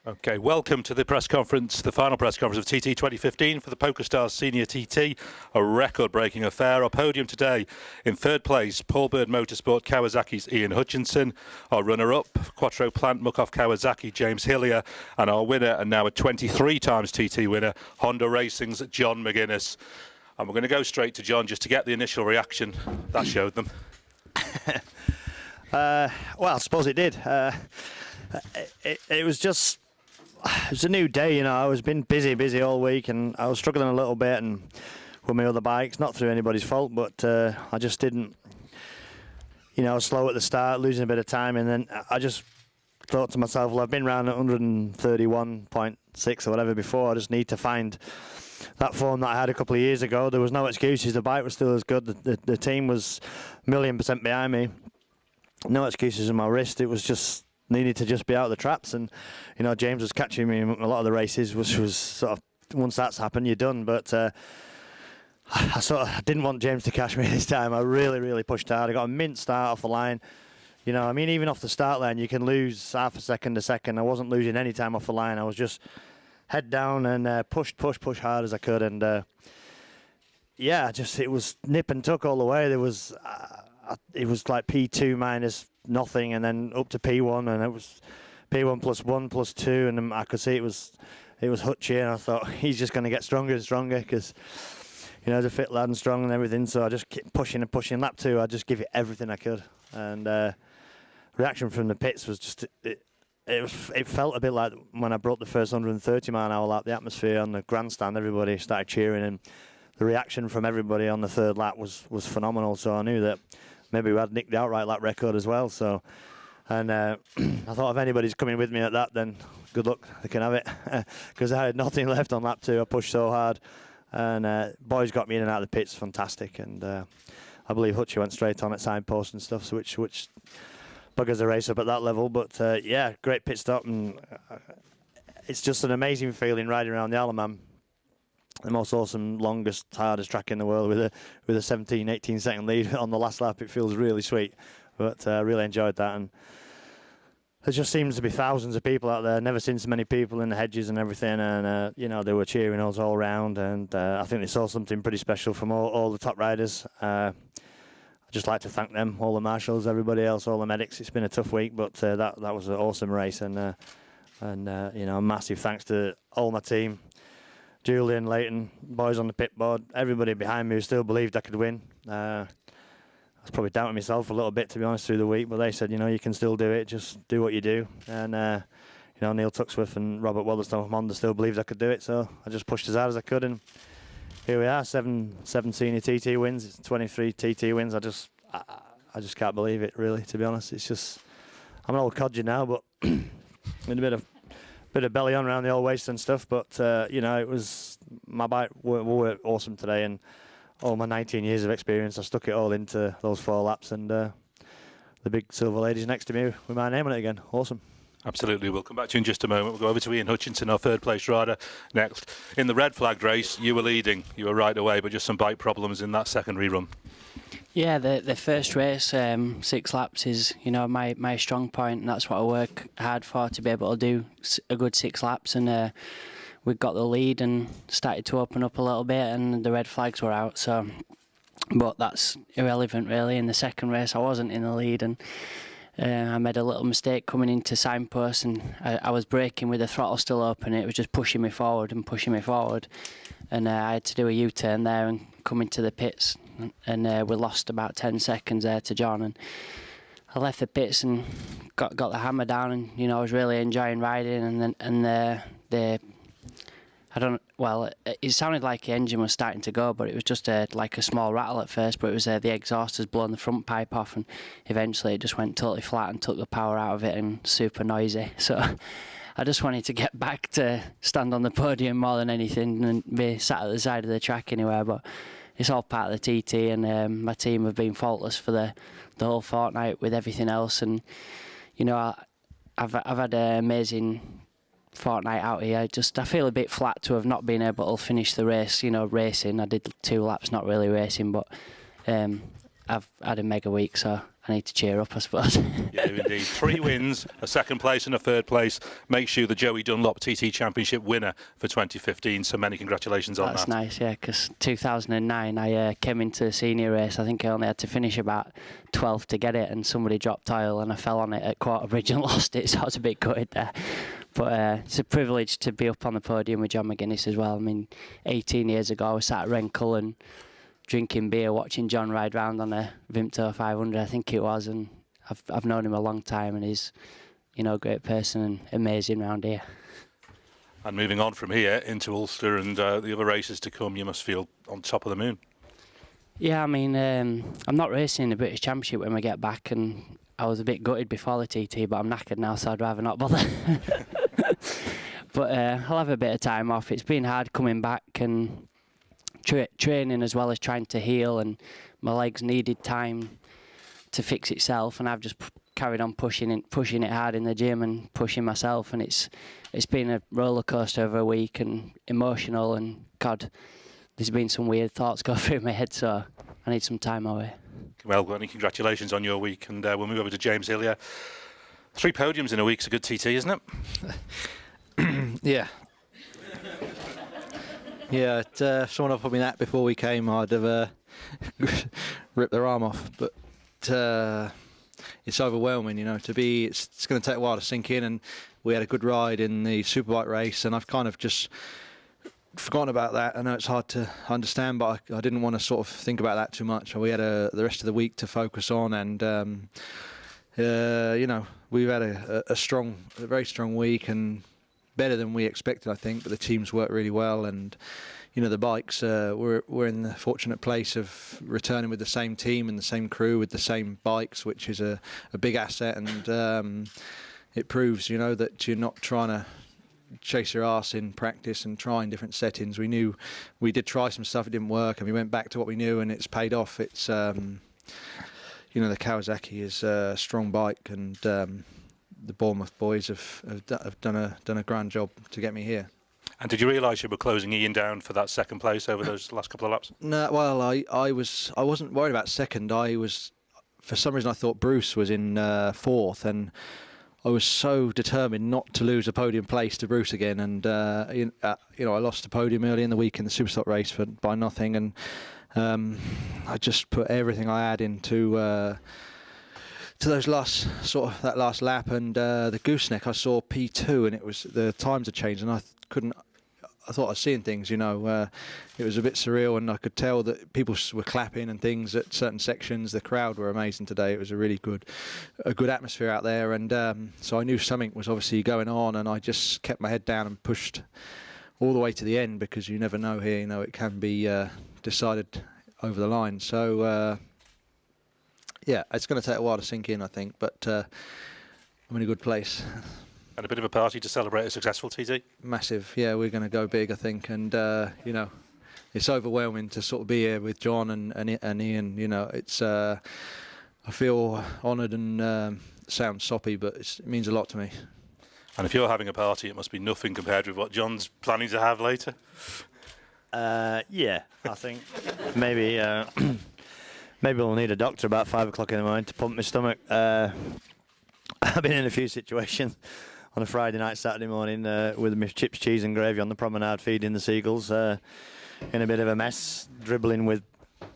Okay, welcome to the press conference, the final press conference of TT 2015 for the Pokerstars Senior TT, a record-breaking affair. Our podium today, in third place, Paul Bird Motorsport Kawasaki's Ian Hutchinson, our runner-up, Quattro Plant Muc-Off Kawasaki James Hillier, and our winner, and now a 23 times TT winner, Honda Racing's John McGuinness. And we're going to go straight to John just to get the initial reaction that showed them. Well, I suppose it did. It was just... It was a new day, you know. I was been busy all week, and I was struggling a little bit and with my other bikes, not through anybody's fault, but I just didn't, you know, I was slow at the start, losing a bit of time, and then I just thought to myself, well, I've been around at 131.6 or whatever before. I just need to find that form that I had a couple of years ago. There was no excuses. The bike was still as good. The team was 1,000,000% behind me. No excuses in my wrist. It was just needed to just be out of the traps, and you know, James was catching me in a lot of the races, which was sort of, once that's happened, you're done. But I didn't want James to catch me this time. I really pushed hard. I got a mint start off the line. You know, I mean, even off the start line, you can lose half a second. I wasn't losing any time off the line. I was just head down and push hard as I could, and yeah, it was nip and tuck all the way. There was it was like P2 minus nothing, and then up to P1, and it was P1 plus 1 plus 2, and then I could see it was Hutchie, and I thought he's just going to get stronger and stronger because, you know, he's a fit lad and strong and everything. So I just kept pushing and pushing. Lap 2, I just give it everything I could, and reaction from the pits was just it felt a bit like when I broke the first 130-mile-an-hour lap. The atmosphere on the grandstand, everybody started cheering, and the reaction from everybody on the third lap was phenomenal. So I knew that maybe we had nicked the outright lap record as well. So, and I thought if anybody's coming with me at that, then good luck, they can have it. Because I had nothing left on lap 2. I pushed so hard, and boys got me in and out of the pits, fantastic. And I believe Hutchie went straight on at signpost and stuff, so which buggers the race up at that level. But yeah, great pit stop, and it's just an amazing feeling riding around the Isle of Man. The most awesome, longest, hardest track in the world with a 17, 18 second lead on the last lap. It feels really sweet, but I really enjoyed that. And there just seems to be thousands of people out there. Never seen so many people in the hedges and everything, and you know, they were cheering us all around. And I think they saw something pretty special from all the top riders. I'd just like to thank them, all the marshals, everybody else, all the medics. It's been a tough week, but that was an awesome race, and you know, massive thanks to all my team. Julian, Leighton, boys on the pit board, everybody behind me who still believed I could win. I was probably doubting myself a little bit, to be honest, through the week, but they said, you know, you can still do it, just do what you do. And, you know, Neil Tuxworth and Robert Weatherstone from Honda still believed I could do it, so I just pushed as hard as I could, and here we are, seven senior TT wins, 23 TT wins. I just can't believe it, really, to be honest. It's just, I'm an old codger now, but in a bit of belly on around the old waist and stuff, but you know, it was, my bike were awesome today, and all my 19 years of experience, I stuck it all into those 4 laps, and the big silver lady's next to me with my name on it again. Awesome. Absolutely. We'll come back to you in just a moment. We'll go over to Ian Hutchinson, our third place rider, next. In the red flagged race, you were leading, you were right away, but just some bike problems in that secondary run. Yeah, the first race, 6 laps is, you know, my strong point, and that's what I work hard for, to be able to do a good 6 laps. And we got the lead and started to open up a little bit, and the red flags were out. So, but that's irrelevant really. In the second race, I wasn't in the lead, and I made a little mistake coming into signpost, and I was braking with the throttle still open. It was just pushing me forward, and I had to do a U-turn there and come into the pits. And we lost about 10 seconds there to John, and I left the pits and got the hammer down, and you know, I was really enjoying riding, it sounded like the engine was starting to go, but it was just like a small rattle at first, but it was the exhaust has blown the front pipe off, and eventually it just went totally flat and took the power out of it, and super noisy. So I just wanted to get back to stand on the podium more than anything, and be sat at the side of the track anywhere, but it's all part of the TT, and my team have been faultless for the whole fortnight with everything else. And you know, I've had an amazing fortnight out here. I feel a bit flat to have not been able to finish the race. You know, racing. I did 2 laps, not really racing, but I've had a mega week, so I need to cheer up, I suppose. You do indeed. 3 wins, a second place and a third place makes you the Joey Dunlop TT Championship winner for 2015. So many congratulations on that. That's nice, yeah, because 2009 I came into the senior race. I think I only had to finish about 12th to get it, and somebody dropped oil and I fell on it at Quarter Bridge and lost it, so I was a bit gutted there. But it's a privilege to be up on the podium with John McGuinness as well. I mean, 18 years ago I was sat at Renkel and drinking beer, watching John ride round on a Vimto 500, I think it was, and I've known him a long time, and he's, a great person and amazing round here. And moving on from here into Ulster and the other races to come, you must feel on top of the moon. Yeah, I mean, I'm not racing in the British Championship when we get back, and I was a bit gutted before the TT, but I'm knackered now, so I'd rather not bother. But I'll have a bit of time off. It's been hard coming back and training as well as trying to heal, and my legs needed time to fix itself, and I've just carried on pushing it hard in the gym and pushing myself, and it's been a roller coaster over a week and emotional, and God, there's been some weird thoughts go through my head, so I need some time away. Well, congratulations on your week, and we'll move over to James Hillier. 3 podiums in a week's a good TT, isn't it? Yeah. Yeah, if someone had put me that before we came, I'd have ripped their arm off. But it's overwhelming, it's going to take a while to sink in. And we had a good ride in the Superbike race, and I've kind of just forgotten about that. I know it's hard to understand, but I didn't want to sort of think about that too much. We had the rest of the week to focus on, and we've had a very strong week, and better than we expected, I think. But the teams worked really well, and the bikes, we're in the fortunate place of returning with the same team and the same crew with the same bikes, which is a big asset, and it proves that you're not trying to chase your arse in practice and trying different settings. We knew we did try some stuff, it didn't work, and we went back to what we knew, and it's paid off. It's the Kawasaki is a strong bike, and the Bournemouth boys have done a grand job to get me here. And did you realise you were closing Ian down for that second place over those last couple of laps? No, well, I wasn't worried about second. For some reason I thought Bruce was in fourth, and I was so determined not to lose a podium place to Bruce again. And I lost a podium early in the week in the Superstock race by nothing, and I just put everything I had into to that last lap, and the gooseneck I saw P2, and it was the times had changed, and I thought I was seeing things, it was a bit surreal, and I could tell that people were clapping and things at certain sections. The crowd were amazing today. It was a really good atmosphere out there, and so I knew something was obviously going on, and I just kept my head down and pushed all the way to the end, because you never know here, it can be decided over the line. So yeah, it's going to take a while to sink in, I think, but I'm in a good place. And a bit of a party to celebrate a successful TT? Massive, yeah, we're going to go big, I think, and it's overwhelming to sort of be here with John and Ian. It's I feel honoured and sounds soppy, but it means a lot to me. And if you're having a party, it must be nothing compared with what John's planning to have later. Yeah, I think maybe we'll need a doctor about 5 o'clock in the morning to pump my stomach. I've been in a few situations on a Friday night, Saturday morning with my chips, cheese and gravy on the promenade feeding the seagulls, in a bit of a mess, dribbling with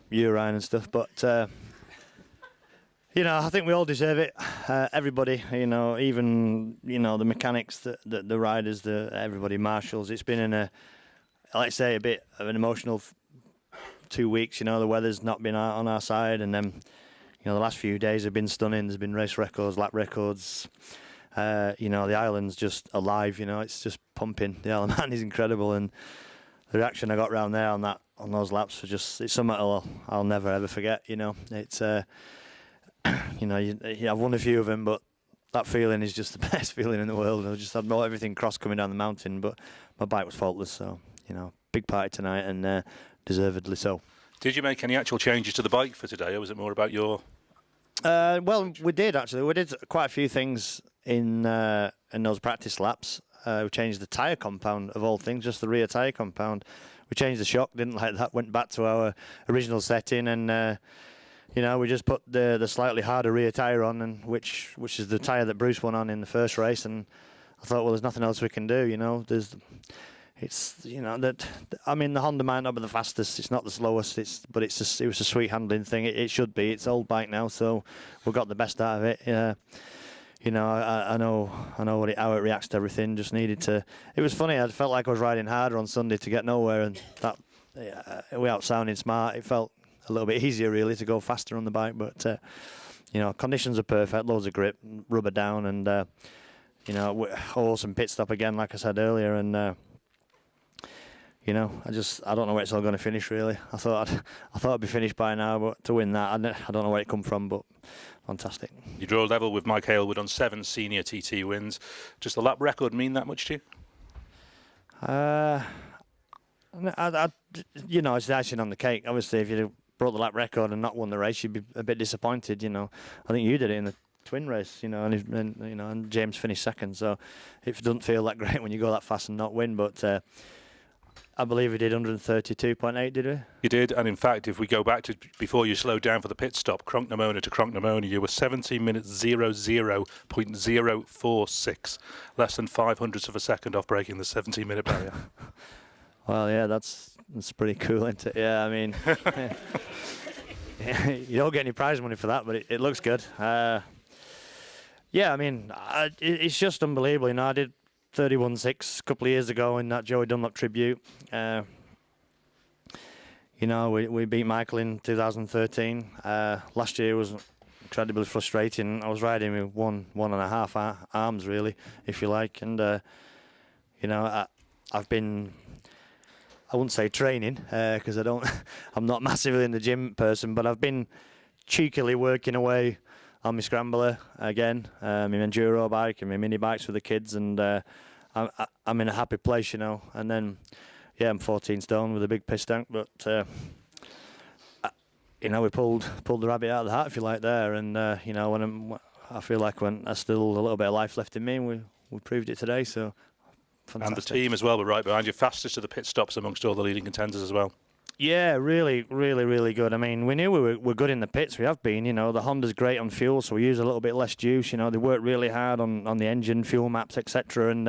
urine and stuff. But, I think we all deserve it. Everybody, even, the mechanics, the riders, everybody, marshals. It's been a bit of an emotional 2 weeks. The weather's not been on our side, and then the last few days have been stunning. There's been race records, lap records. The island's just alive. It's just pumping. The Isle of Man is incredible, and the reaction I got round there on those laps was it's something I'll never ever forget. It's I've won a few of them, but that feeling is just the best feeling in the world. I just had everything crossed coming down the mountain, but my bike was faultless. So big party tonight, and deservedly so. Did you make any actual changes to the bike for today, or was it more about your... Well, we did actually. We did quite a few things in those practice laps. We changed the tyre compound, of all things, just the rear tyre compound. We changed the shock, didn't like that, went back to our original setting, and you know, we just put the slightly harder rear tyre on, and which is the tyre that Bruce won on in the first race. And I thought, well, there's nothing else we can do. You know, it's you know that I mean the Honda might not be the fastest, it's not the slowest, it was a sweet handling thing. It should be. It's old bike now, so we got the best out of it. You know, I know how it reacts to everything. Just needed to. It was funny. I felt like I was riding harder on Sunday to get nowhere, and that without sounding smart, it felt a little bit easier really to go faster on the bike. But you know, conditions are perfect, loads of grip, rubber down, and you know, awesome pit stop again, like I said earlier, and. You know, I don't know where it's all going to finish really. I thought I'd be finished by now, but to win that, I don't know where it come from, but fantastic. You draw level with Mike Hailwood on 7 senior TT wins. Does the lap record mean that much to you? You know, it's the icing on the cake. Obviously, if you brought the lap record and not won the race, you'd be a bit disappointed. You know, I think you did it in the twin race. You know, and James finished second, so it doesn't feel that great when you go that fast and not win, but. I believe we did 132.8, did we? You did, and in fact, if we go back to before you slowed down for the pit stop, Cronknamona to Cronknamona, you were 17 minutes 00.046, less than 500ths of a second off breaking the 17-minute barrier. Well, yeah, that's pretty cool, isn't it? Yeah, I mean, you don't get any prize money for that, but it looks good. Yeah, I mean, it's just unbelievable. You know, I did 31.6 a couple of years ago in that Joey Dunlop tribute. You know, we beat Michael in 2013. Last year was incredibly frustrating. I was riding with one and a half arms, really, if you like. And, you know, I've been, I wouldn't say training, because I'm not massively in the gym person, but I've been cheekily working away on my scrambler again, my enduro bike and my mini bikes for the kids, and I'm in a happy place, you know. And then, yeah, I'm 14 stone with a big piss tank, but you know, we pulled the rabbit out of the hat, if you like, there. And you know, I feel like when there's still a little bit of life left in me, and we proved it today. So fantastic. And the team as well were right behind you, fastest of the pit stops amongst all the leading contenders as well. Yeah, really, really, really good. I mean, we knew we were good in the pits. We have been, you know. The Honda's great on fuel, so we use a little bit less juice. You know, they work really hard on the engine, fuel maps, etc. And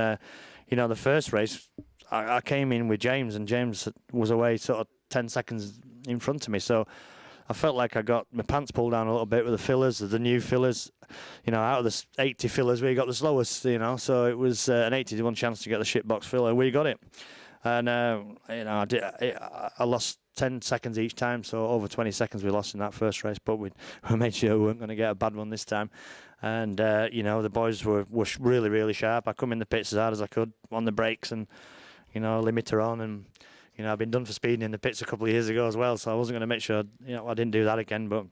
you know, the first race, I came in with James, and James was away sort of 10 seconds in front of me. So I felt like I got my pants pulled down a little bit with the fillers, the new fillers. You know, out of the 80 fillers, we got the slowest. You know, so it was an 80-1 chance to get the shitbox filler. We got it. And you know, I lost 10 seconds each time, so over 20 seconds we lost in that first race. But we made sure we weren't going to get a bad one this time. And you know, the boys were really, really sharp. I come in the pits as hard as I could on the brakes, and you know, limiter on. And you know, I've been done for speeding in the pits a couple of years ago as well, so I wasn't going to make sure, you know, I didn't do that again. But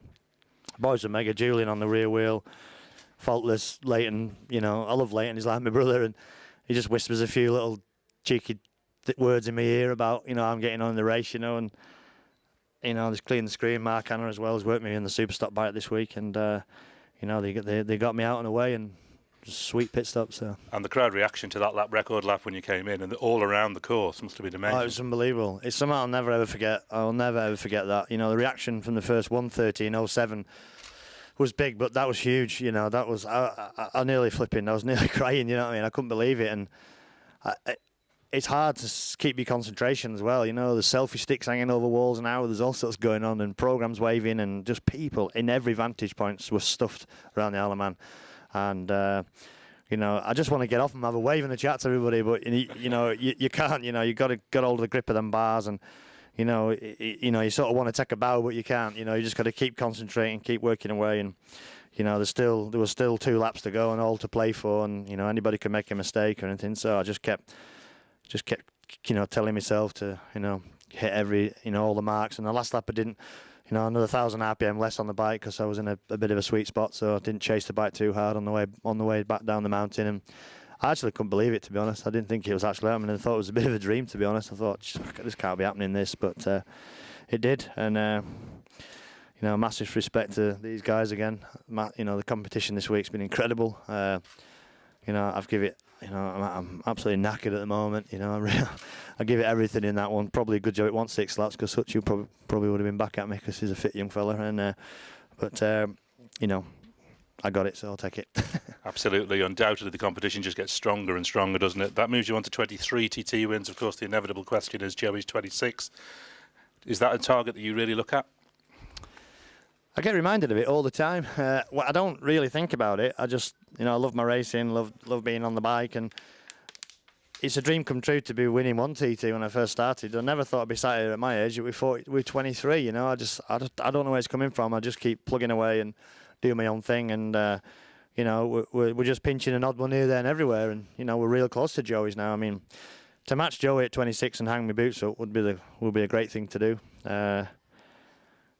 the boys were mega. Julian on the rear wheel, faultless. Leighton, you know, I love Leighton. He's like my brother, and he just whispers a few little cheeky words in my ear about, you know, I'm getting on in the race, you know. And you know, there's clean the screen. Mark Anna as well has worked me in the Superstock bike this week, and you know, they got me out and away, and just sweet pit stop. So. And the crowd reaction to that record lap when you came in, and all around the course must have been amazing. Oh, it was unbelievable. It's something I'll never ever forget. I'll never ever forget that. You know, the reaction from the first 1:30.07 was big, but that was huge. You know, that was I nearly flipping. I was nearly crying. You know what I mean? I couldn't believe it, and it's hard to keep your concentration as well. You know, there's selfie sticks hanging over walls now. There's all sorts going on, and programs waving, and just people in every vantage point were stuffed around the Isle of Man. And you know, I just want to get off and have a wave and a chat to everybody, but you know, you can't. You know, you got to get hold of the grip of them bars, and you know, you sort of want to take a bow, but you can't. You know, you just got to keep concentrating, keep working away, and you know, there was still 2 laps to go and all to play for, and you know, anybody can make a mistake or anything. So I just kept, you know, telling myself to, you know, hit every, you know, all the marks. And the last lap I didn't, you know, another 1,000 RPM less on the bike because I was in a bit of a sweet spot, so I didn't chase the bike too hard on the way back down the mountain. And I actually couldn't believe it, to be honest. I didn't think it was actually happening. I thought it was a bit of a dream, to be honest. I thought, this can't be happening, this, but it did. And you know, massive respect to these guys again. You know, the competition this week's been incredible. You know, I've give it. You know, I'm absolutely knackered at the moment. You know, I give it everything in that one. Probably a good job it won 6 laps, because Hutch probably would have been back at me because he's a fit young fella. And But you know, I got it, so I'll take it. Absolutely, undoubtedly, the competition just gets stronger and stronger, doesn't it? That moves you on to 23 TT wins. Of course, the inevitable question is Joey's 26. Is that a target that you really look at? I get reminded of it all the time. Well, I don't really think about it. I just, you know, I love my racing, love being on the bike, and it's a dream come true to be winning one TT when I first started. I never thought I'd be sat here at my age. We thought we're 23, you know. I don't know where it's coming from. I just keep plugging away and doing my own thing, and you know, we're just pinching an odd one here, there, and everywhere, and you know, we're real close to Joey's now. I mean, to match Joey at 26 and hang my boots up would be a great thing to do.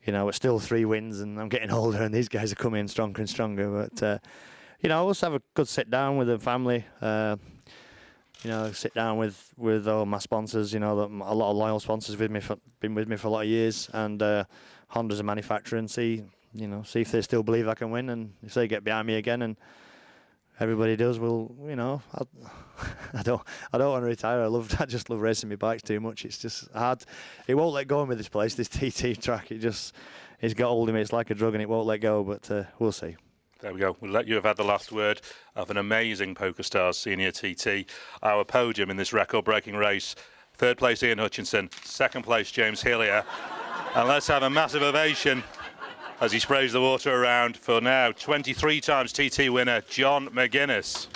You know, it's still 3 wins, and I'm getting older, and these guys are coming stronger and stronger. But you know, I'll just have a good sit down with the family. You know, sit down with all my sponsors. You know, a lot of loyal sponsors been with me for a lot of years, and Honda's a manufacturer, and see if they still believe I can win, and if they get behind me again, and everybody does, well, you know, I don't want to retire. I just love racing my bikes too much. It's just hard. It won't let go of me, this place, this TT track. It's got hold of me. It's like a drug, and it won't let go. But we'll see. There we go. We'll let you have had the last word of an amazing Pokerstars Senior TT. Our podium in this record-breaking race. 3rd place, Ian Hutchinson. 2nd place, James Hillier. And let's have a massive ovation as he sprays the water around for now 23 times TT winner John McGuinness.